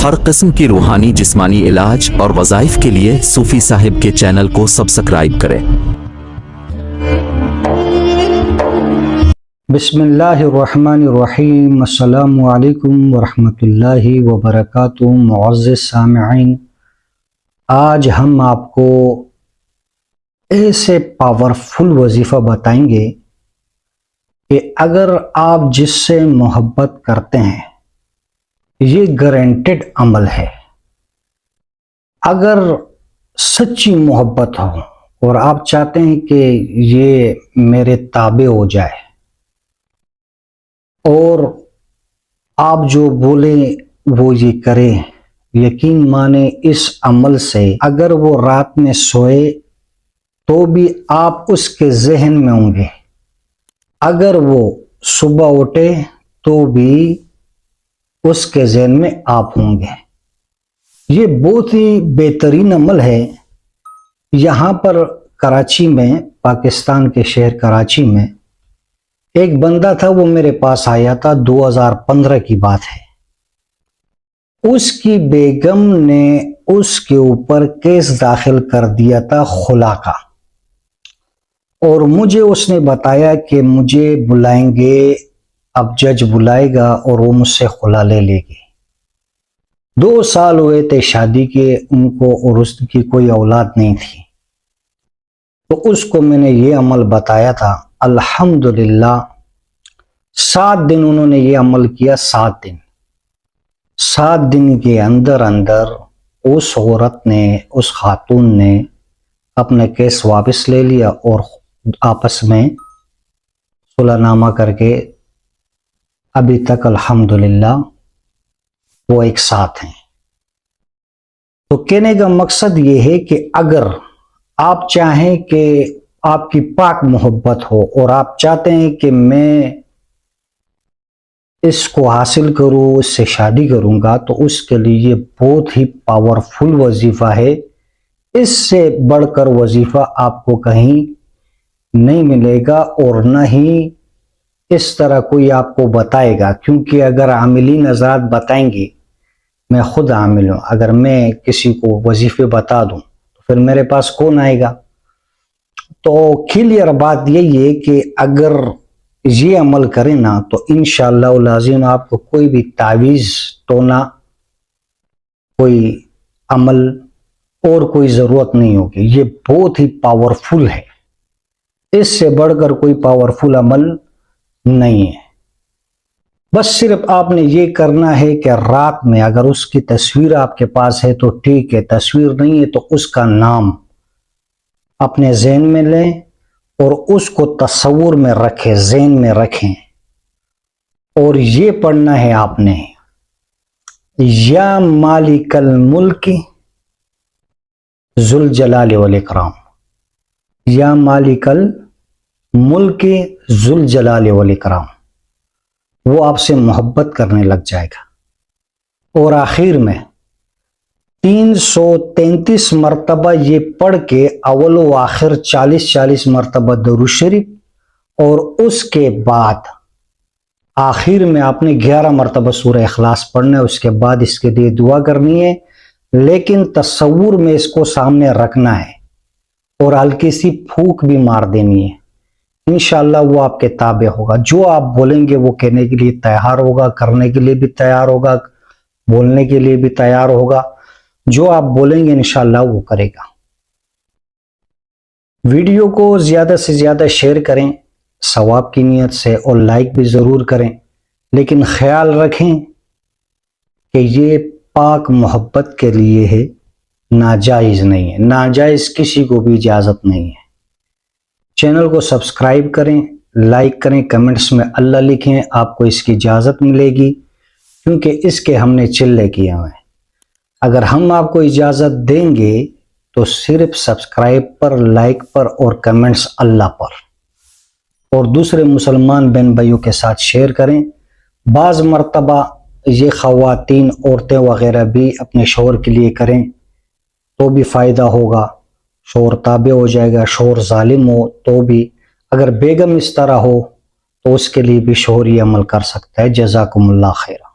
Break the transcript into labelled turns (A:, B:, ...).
A: ہر قسم کی روحانی جسمانی علاج اور وظائف کے لیے صوفی صاحب کے چینل کو سبسکرائب کریں۔
B: بسم اللہ الرحمن الرحیم۔ السلام علیکم ورحمۃ اللہ وبرکاتہ۔ معزز سامعین، آج ہم آپ کو ایسے پاورفل وظیفہ بتائیں گے کہ اگر آپ جس سے محبت کرتے ہیں، یہ گارنٹیڈ عمل ہے۔ اگر سچی محبت ہو اور آپ چاہتے ہیں کہ یہ میرے تابع ہو جائے اور آپ جو بولیں وہ یہ کریں، یقین مانیں اس عمل سے اگر وہ رات میں سوئے تو بھی آپ اس کے ذہن میں ہوں گے، اگر وہ صبح اٹھے تو بھی اس کے ذہن میں آپ ہوں گے۔ یہ بہت ہی بہترین عمل ہے۔ یہاں پر کراچی میں، پاکستان کے شہر کراچی میں ایک بندہ تھا، وہ میرے پاس آیا تھا، 2015 کی بات ہے۔ اس کی بیگم نے اس کے اوپر کیس داخل کر دیا تھا خلا کا، اور مجھے اس نے بتایا کہ مجھے بلائیں گے، اب جج بلائے گا اور وہ مجھ سے خلا لے لے گی۔ 2 سال ہوئے تھے شادی کے ان کو، اور اس کی کوئی اولاد نہیں تھی۔ تو اس کو میں نے یہ عمل بتایا تھا۔ الحمدللہ 7 دن انہوں نے یہ عمل کیا، 7 دن کے اندر اس عورت نے، اس خاتون نے اپنا کیس واپس لے لیا اور آپس میں صلح نامہ کر کے ابھی تک الحمدللہ وہ ایک ساتھ ہیں۔ تو کہنے کا مقصد یہ ہے کہ اگر آپ چاہیں کہ آپ کی پاک محبت ہو اور آپ چاہتے ہیں کہ میں اس کو حاصل کروں، اس سے شادی کروں گا، تو اس کے لیے یہ بہت ہی پاورفل وظیفہ ہے۔ اس سے بڑھ کر وظیفہ آپ کو کہیں نہیں ملے گا، اور نہ ہی اس طرح کوئی آپ کو بتائے گا، کیونکہ اگر عاملین حضرات بتائیں گے، میں خود عامل ہوں، اگر میں کسی کو وظیفے بتا دوں تو پھر میرے پاس کون آئے گا؟ تو کلیئر بات یہی ہے کہ اگر یہ عمل کریں نا تو انشاءاللہ العظیم آپ کو کوئی بھی تعویذ ٹونا، کوئی عمل اور کوئی ضرورت نہیں ہوگی۔ یہ بہت ہی پاورفل ہے، اس سے بڑھ کر کوئی پاورفل عمل نہیں ہے۔ بس صرف آپ نے یہ کرنا ہے کہ رات میں اگر اس کی تصویر آپ کے پاس ہے تو ٹھیک ہے، تصویر نہیں ہے تو اس کا نام اپنے ذہن میں لیں اور اس کو تصور میں رکھیں، ذہن میں رکھیں، اور یہ پڑھنا ہے آپ نے، یا مالک الملک ذو الجلال والاکرام، یا مالک الملک ذو الجلال والاکرام۔ وہ آپ سے محبت کرنے لگ جائے گا، اور آخر میں 333 مرتبہ یہ پڑھ کے اول و آخر 40 مرتبہ درود شریف، اور اس کے بعد آخر میں آپ نے 11 مرتبہ سورہ اخلاص پڑھنا ہے۔ اس کے بعد اس کے لیے دعا کرنی ہے، لیکن تصور میں اس کو سامنے رکھنا ہے، اور ہلکی سی پھونک بھی مار دینی ہے۔ انشاءاللہ وہ آپ کے تابع ہوگا، جو آپ بولیں گے وہ کہنے کے لیے تیار ہوگا، کرنے کے لیے بھی تیار ہوگا، بولنے کے لیے بھی تیار ہوگا۔ جو آپ بولیں گے انشاءاللہ وہ کرے گا۔ ویڈیو کو زیادہ سے زیادہ شیئر کریں ثواب کی نیت سے، اور لائک بھی ضرور کریں، لیکن خیال رکھیں کہ یہ پاک محبت کے لیے ہے، ناجائز نہیں ہے، ناجائز کسی کو بھی اجازت نہیں ہے۔ چینل کو سبسکرائب کریں، لائک کریں، کمنٹس میں اللہ لکھیں، آپ کو اس کی اجازت ملے گی، کیونکہ اس کے ہم نے چلے کیے ہوئے ہیں۔ اگر ہم آپ کو اجازت دیں گے تو صرف سبسکرائب پر، لائک پر اور کمنٹس اللہ پر، اور دوسرے مسلمان بہن بھائیوں کے ساتھ شیئر کریں۔ بعض مرتبہ یہ خواتین، عورتیں وغیرہ بھی اپنے شوہر کے لیے کریں تو بھی فائدہ ہوگا، شوہر تابع ہو جائے گا۔ شوہر ظالم ہو تو بھی، اگر بیگم اس طرح ہو تو اس کے لیے بھی شوہر یہ عمل کر سکتا ہے۔ جزاکم اللہ خیر۔